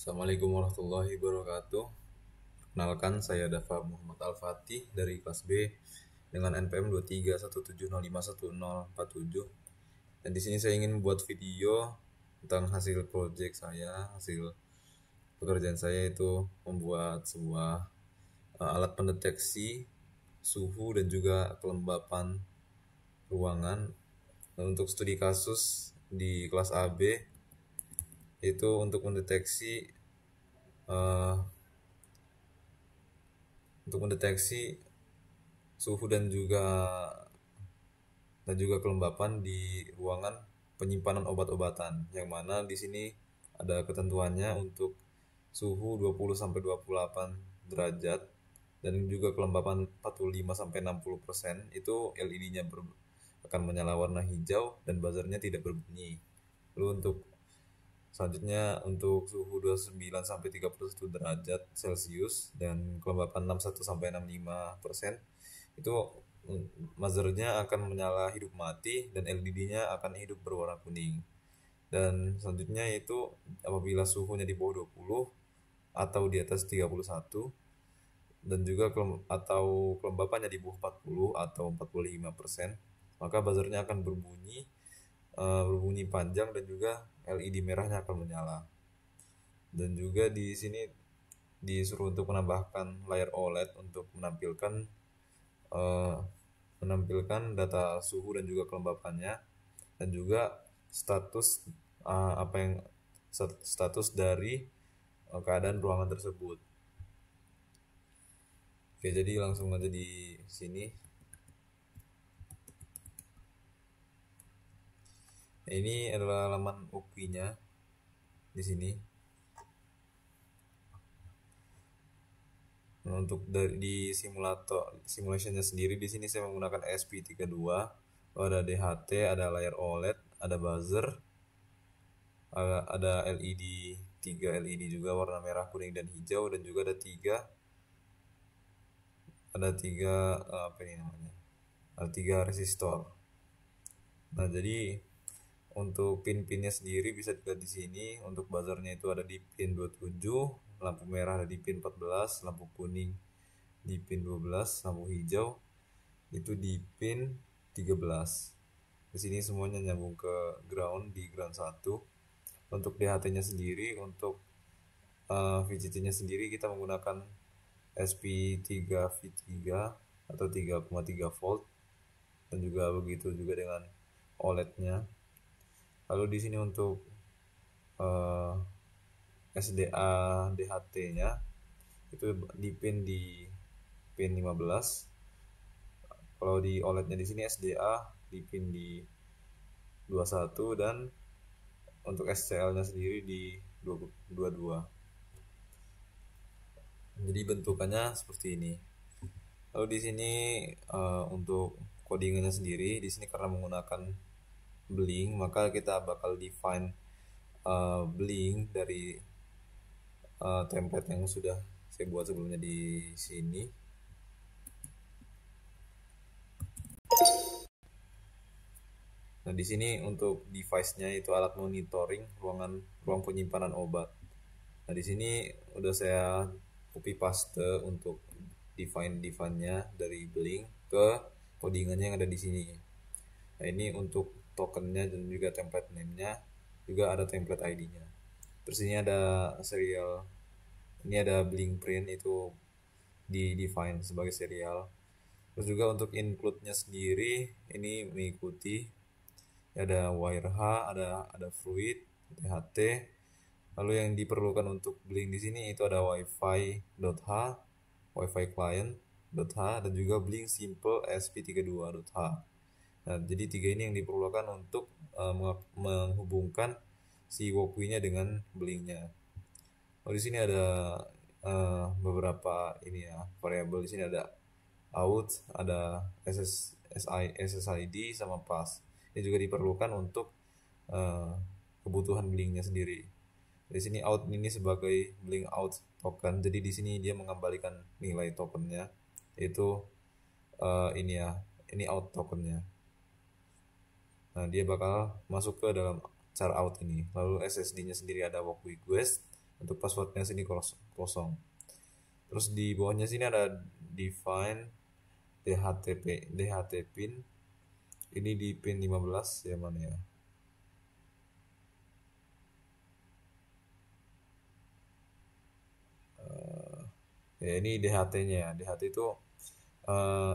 Assalamualaikum warahmatullahi wabarakatuh. Perkenalkan, saya Dafa Muhammad Al-Fatih dari kelas B dengan NPM 2317051047. Dan di sini saya ingin membuat video tentang hasil proyek saya, hasil pekerjaan saya itu membuat sebuah alat pendeteksi suhu dan juga kelembapan ruangan untuk studi kasus di kelas AB, itu untuk mendeteksi eh, suhu dan juga kelembapan di ruangan penyimpanan obat-obatan, yang mana di sini ada ketentuannya untuk suhu 20 sampai 28 derajat dan juga kelembapan 45 sampai 60%. Itu LED-nya akan menyala warna hijau dan buzzernya tidak berbunyi. Lalu untuk selanjutnya, untuk suhu 29 sampai 31 derajat Celcius dan kelembapan 61 sampai 65%, itu buzzernya akan menyala hidup mati dan LED-nya akan hidup berwarna kuning. Dan selanjutnya itu apabila suhunya di bawah 20 atau di atas 31 dan juga atau kelembapannya di bawah 40 atau 45%, maka buzzernya akan berbunyi panjang dan juga LED merahnya akan menyala. Dan juga di sini disuruh untuk menambahkan layar OLED untuk eh, menampilkan data suhu dan juga kelembapannya, dan juga status apa yang status dari keadaan ruangan tersebut. Oke, jadi langsung aja di sini. Nah, ini adalah halaman UPI-nya di sini. Nah, untuk di simulationnya sendiri, di sini saya menggunakan SP32. Ada DHT, ada layar OLED, ada buzzer, ada LED, 3 LED juga warna merah, kuning, dan hijau, dan juga ada tiga apa ini namanya? Ada 3 resistor. Nah, jadi untuk pin-pinnya sendiri bisa dilihat di sini. Untuk buzzernya itu ada di pin 27, lampu merah ada di pin 14, lampu kuning di pin 12, lampu hijau itu di pin 13. Di sini semuanya nyambung ke ground di ground 1. Untuk DHT-nya sendiri, untuk VCC-nya sendiri kita menggunakan SP3V3 atau 3,3 volt, dan juga begitu juga dengan OLED-nya. Lalu di sini untuk SDA DHT-nya itu di pin 15. Kalau di OLED-nya di sini SDA di pin di 21, dan untuk SCL-nya sendiri di 22. Jadi bentukannya seperti ini. Lalu di sini untuk codingannya sendiri, di sini karena menggunakan Blink, maka kita bakal define Blink dari template yang sudah saya buat sebelumnya di sini. Nah, di sini untuk device-nya itu alat monitoring ruang penyimpanan obat. Nah, di sini udah saya copy paste untuk define-nya dari Blink ke codingannya yang ada di sini. Nah, ini untuk tokennya dan juga template name-nya, juga ada template ID-nya. Terus ini ada serial, ini ada Blink print, itu di define sebagai serial. Terus juga untuk include-nya sendiri ini mengikuti, ada wire H, ada fluid, DHT. Lalu yang diperlukan untuk Blink di sini itu ada wifi.h, wifi client.h, dan juga Blink simple sp32.h. Nah, jadi 3 ini yang diperlukan untuk menghubungkan si Walkwie-nya dengan Blink-nya. Oh, di sini ada beberapa ini ya, variabel. Di sini ada out, ada SSID sama pass. Ini juga diperlukan untuk kebutuhan Blink-nya sendiri. Di sini out ini sebagai Blink out token. Jadi di sini dia mengembalikan nilai tokennya, yaitu ini out tokennya. Nah, dia bakal masuk ke dalam char out ini. Lalu SSD-nya sendiri ada Walkwie Quest, Untuk passwordnya sini kosong. Terus di bawahnya sini ada define DHT pin. Ini di pin 15 ya, mana ya? Ya ini DHT-nya ya. DHT itu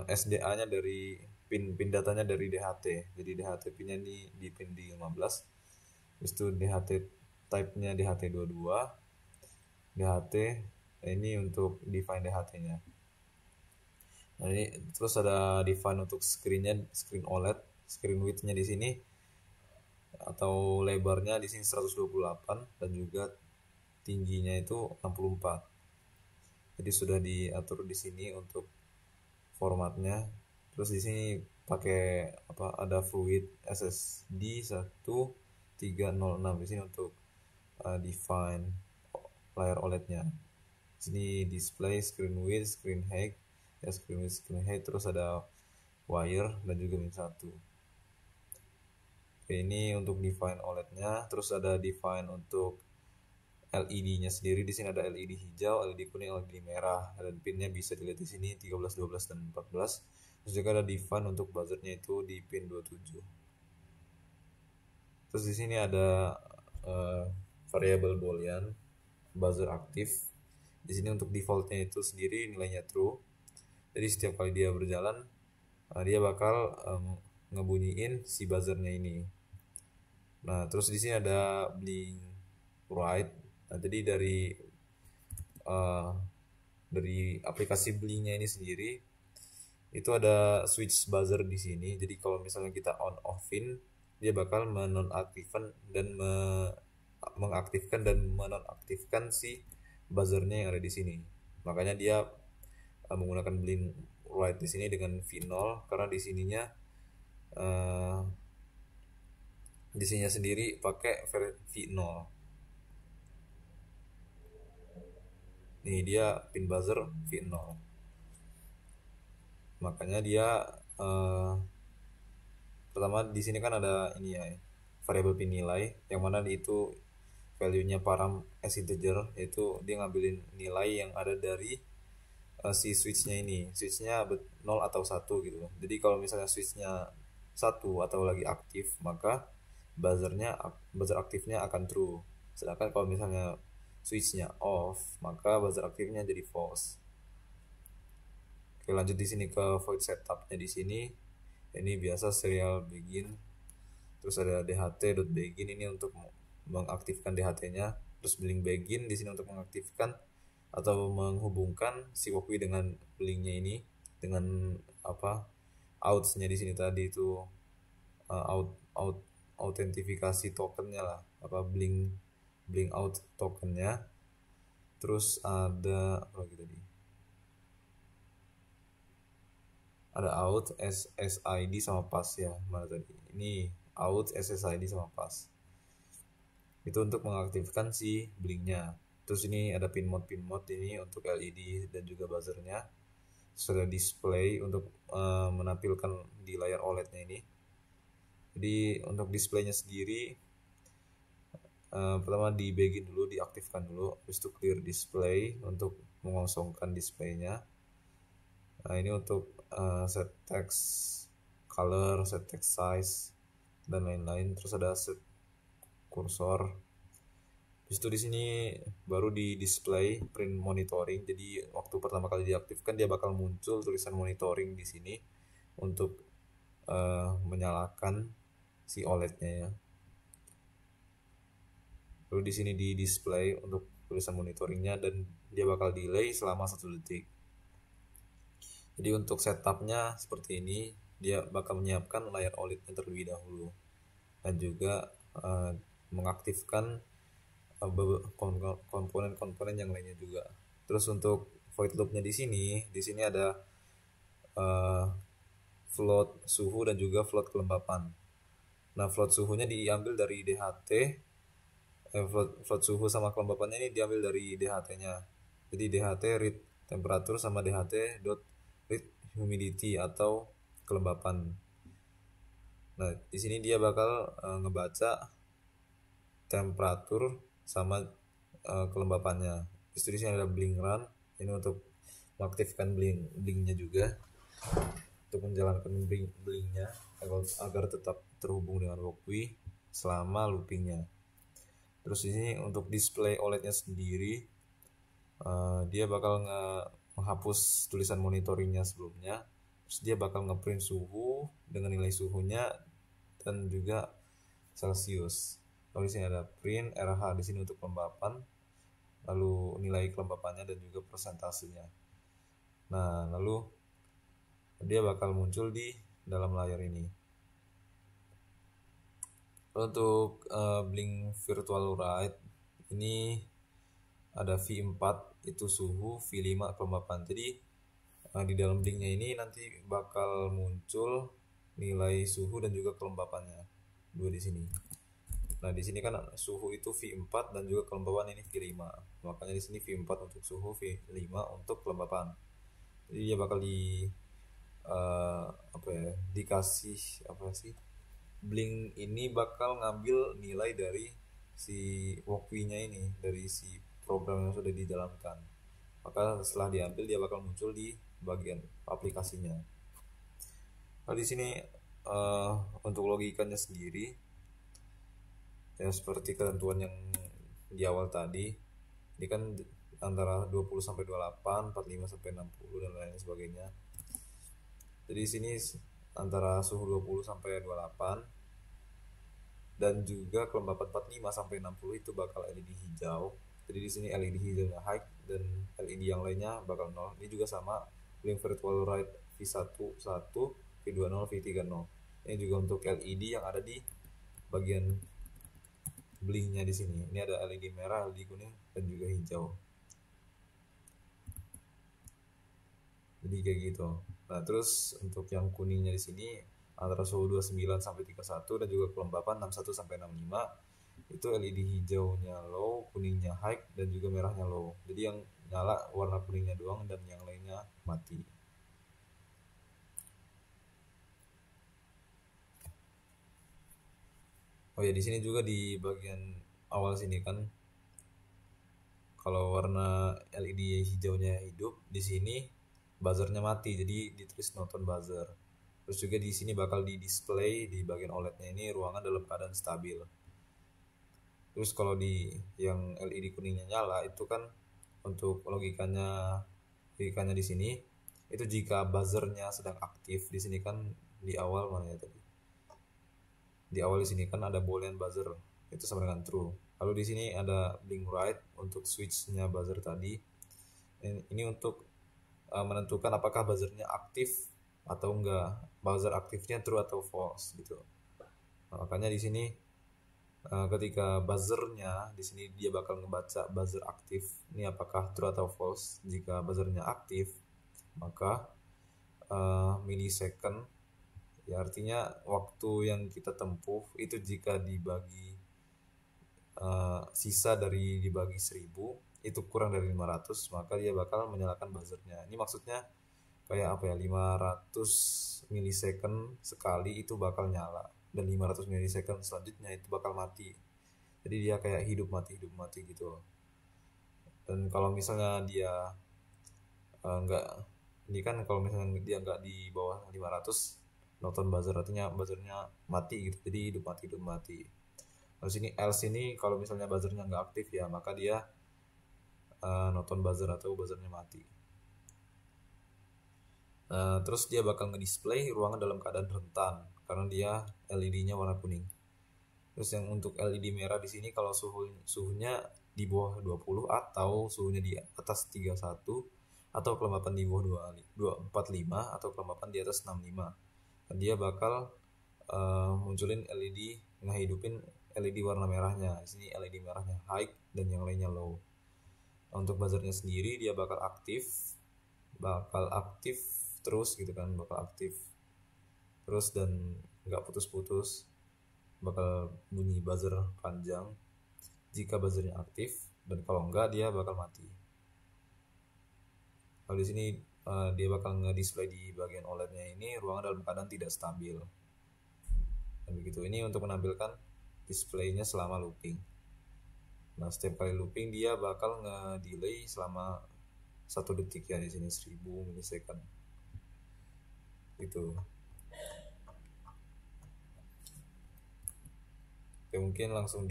SDA-nya dari pin datanya dari DHT. Jadi DHT pinnya ini di pin di 15. Terus itu DHT type-nya DHT22. DHT ini untuk define DHT-nya. Nah, ini terus ada define untuk screen-nya, screen OLED, screen width-nya di sini atau lebarnya di sini 128 dan juga tingginya itu 64. Jadi sudah diatur di sini untuk formatnya. Terus di sini pakai apa, ada fluid SSD 1306 di sini untuk define layar OLED-nya. Sini display, screen width, screen height, ya screen width, screen height, terus ada wire dan juga min 1. Oke, ini untuk define OLED-nya. Terus ada define untuk LED-nya sendiri. Di sini ada LED hijau, LED kuning, LED merah, dan pinnya bisa dilihat di sini 13, 12 dan 14. Terus juga ada define untuk buzzernya itu di pin 27. Terus di sini ada variable boolean buzzer aktif. Di sini untuk defaultnya itu sendiri nilainya true. Jadi setiap kali dia berjalan, dia bakal ngebunyiin si buzzernya ini. Nah, terus di sini ada blink right. Nah, jadi dari aplikasi Blinknya ini sendiri itu ada switch buzzer di sini. Jadi kalau misalnya kita on offin, dia bakal menonaktifkan dan mengaktifkan dan menonaktifkan si buzzernya yang ada di sini. Makanya dia menggunakan blink right di sini dengan V0 karena di sininya sendiri pakai V0. Nih dia pin buzzer V0. Makanya dia pertama di sini kan ada ini ya, variable pin nilai yang mana itu value-nya param as integer, yaitu dia ngambilin nilai yang ada dari si switch-nya ini. Switch-nya 0 atau 1 gitu. Jadi kalau misalnya switch-nya 1 atau lagi aktif, maka buzzer aktifnya akan true. Sedangkan kalau misalnya switch-nya off, maka buzzer aktifnya jadi false. Oke, lanjut di sini ke void setup-nya di sini. Ini biasa serial begin. Terus ada dht.begin ini untuk mengaktifkan DHT-nya. Terus blink begin di sini untuk mengaktifkan atau menghubungkan si walkway dengan blinknya ini dengan apa outs-nya di sini tadi itu autentifikasi tokennya lah, apa blink out tokennya. Terus ada apa lagi tadi, ada out SSID sama pass ya, mana tadi, ini out SSID sama pass itu untuk mengaktifkan si blinknya. Terus ini ada pin mode ini untuk LED dan juga buzzernya. Sudah display untuk menampilkan di layar OLED-nya ini. Jadi untuk displaynya sendiri pertama di begin dulu, diaktifkan dulu, habis itu clear display untuk mengosongkan displaynya. Nah ini untuk set text color, set text size dan lain-lain. Terus ada set kursor. Habis itu di sini baru di display print monitoring. Jadi waktu pertama kali diaktifkan dia bakal muncul tulisan monitoring di sini untuk menyalakan si OLED-nya ya. Lalu di sini di display untuk tulisan monitoringnya dan dia bakal delay selama 1 detik. Jadi untuk setupnya seperti ini, dia bakal menyiapkan layar OLED-nya terlebih dahulu dan juga mengaktifkan komponen-komponen yang lainnya juga. Terus untuk void loop-nya di sini ada float suhu dan juga float kelembapan. Nah, float suhunya diambil dari DHT. Float suhu sama kelembapannya ini diambil dari DHT-nya. Jadi DHT read temperatur sama DHT dot read humidity atau kelembapan. Nah, di sini dia bakal ngebaca temperatur sama kelembapannya. Terus di sini ada blink run, ini untuk mengaktifkan blinknya juga, untuk menjalankan blinknya agar tetap terhubung dengan walkway selama loopingnya. Terus ini untuk display OLED-nya sendiri, dia bakal menghapus tulisan monitoringnya sebelumnya. Terus dia bakal ngeprint suhu dengan nilai suhunya dan juga Celsius. Lalu di sini ada print RH di sini untuk kelembapan, lalu nilai kelembapannya dan juga persentasenya. Nah, lalu dia bakal muncul di dalam layar ini. Untuk blink virtual write ini ada V4 itu suhu, V5 kelembapan. Jadi di dalam blinknya ini nanti bakal muncul nilai suhu dan juga kelembapannya dua di sini. Nah, di sini kan suhu itu V4 dan juga kelembapan ini V5. Makanya di sini V4 untuk suhu, V5 untuk kelembapan. Jadi dia bakal dikasih apa sih? Blink ini bakal ngambil nilai dari si walkway-nya ini, dari si program yang sudah dijalankan. Maka setelah diambil dia bakal muncul di bagian aplikasinya. Nah, di sini untuk logikanya sendiri ya seperti ketentuan yang di awal tadi, ini kan antara 20 sampai 28, 45 sampai 60 dan lain sebagainya. Jadi di sini antara suhu 20 sampai 28 dan juga kelembapan 45 sampai 60 itu bakal LED hijau. Jadi di sini LED hijaunya high dan LED yang lainnya bakal 0. Ini juga sama blink virtual write V1 1, V20, V30. Ini juga untuk LED yang ada di bagian blinknya di sini. Ini ada LED merah, LED kuning dan juga hijau. Jadi kayak gitu. Nah, terus untuk yang kuningnya di sini antara suhu 29 sampai 31 dan juga kelembapan 61 sampai 65 itu LED hijaunya low, kuningnya high dan juga merahnya low. Jadi yang nyala warna kuningnya doang dan yang lainnya mati. Oh ya, di sini juga di bagian awal sini kan kalau warna LED hijaunya hidup, di sini buzzernya mati, jadi ditulis not on buzzer. Terus juga di sini bakal di display di bagian OLED-nya ini ruangan dalam keadaan stabil. Terus kalau di yang LED kuningnya nyala itu kan untuk logikanya di sini itu jika buzzernya sedang aktif. Di sini kan di awal mana ya tadi? Di awal di sini kan ada boolean buzzer, itu sama dengan true. Lalu di sini ada blink right untuk switchnya buzzer tadi. Ini untuk menentukan apakah buzzernya aktif atau enggak, buzzer aktifnya true atau false gitu. Nah, makanya di sini ketika buzzernya di sini dia bakal ngebaca buzzer aktif ini apakah true atau false. Jika buzzernya aktif maka millisecond ya artinya waktu yang kita tempuh itu jika dibagi sisa dari dibagi 1000 itu kurang dari 500 maka dia bakal menyalakan buzzernya. Ini maksudnya kayak apa ya, 500 millisecond sekali itu bakal nyala dan 500 millisecond selanjutnya itu bakal mati. Jadi dia kayak hidup mati gitu. Dan kalau misalnya dia enggak, ini kan kalau misalnya dia enggak di bawah 500 nonton buzzer artinya buzzernya mati gitu. Jadi hidup mati. Terus ini else ini kalau misalnya buzzernya enggak aktif ya maka dia nonton buzzer atau buzzernya mati. Terus dia bakal ngedisplay ruangan dalam keadaan rentan karena dia LED-nya warna kuning. Terus yang untuk LED merah di sini kalau suhunya di bawah 20 atau suhunya di atas 31 atau kelembapan di bawah 245 atau kelembapan di atas 65. Dia bakal munculin LED, ngehidupin LED warna merahnya. Di sini LED merahnya high dan yang lainnya low. Untuk buzzernya sendiri dia bakal aktif terus gitu kan, bakal aktif terus dan nggak putus-putus, bakal bunyi buzzer panjang jika buzzernya aktif dan kalau enggak dia bakal mati. Kalau di sini dia bakal nge-display di bagian OLED-nya ini ruangan dalam keadaan tidak stabil. Dan begitu, ini untuk menampilkan displaynya selama looping. Nah, setiap kali looping dia bakal nge-delay selama 1 detik ya, di sini 1000 milisecond gitu. Oke, mungkin langsung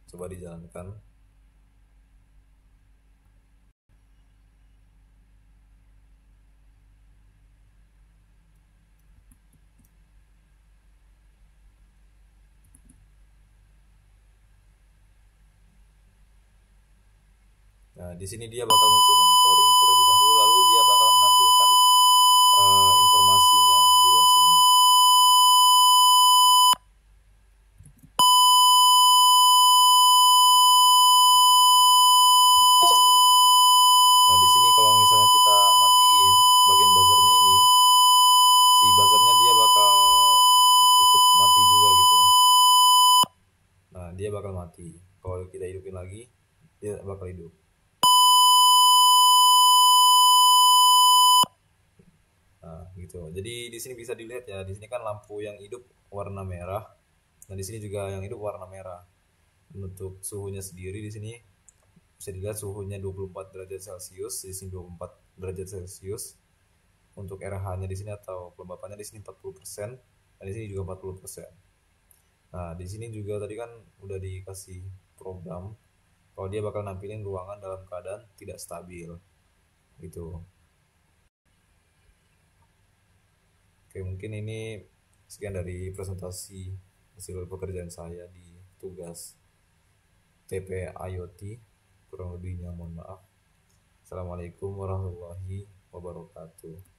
coba dijalankan. Nah, di sini dia bakal muncul monitoring terlebih dahulu, lalu dia bakal menampilkan informasinya di dalam sini. Nah, di sini kalau misalnya kita matiin bagian buzzernya ini, si buzzernya dia bakal ikut mati juga gitu. Nah, dia bakal mati. Kalau kita hidupin lagi, dia bakal hidup. Nah, gitu. Jadi di sini bisa dilihat ya, di sini kan lampu yang hidup warna merah. Nah, di sini juga yang hidup warna merah. Untuk suhunya sendiri di sini bisa dilihat suhunya 24 derajat Celcius, di sini 24 derajat Celcius. Untuk RH-nya di sini atau kelembapannya di sini 40%, dan di sini juga 40%. Nah, di sini juga tadi kan udah dikasih program kalau dia bakal nampilin ruangan dalam keadaan tidak stabil gitu. Oke, mungkin ini sekian dari presentasi hasil pekerjaan saya di tugas TP IoT. Kurang lebihnya mohon maaf. Assalamualaikum warahmatullahi wabarakatuh.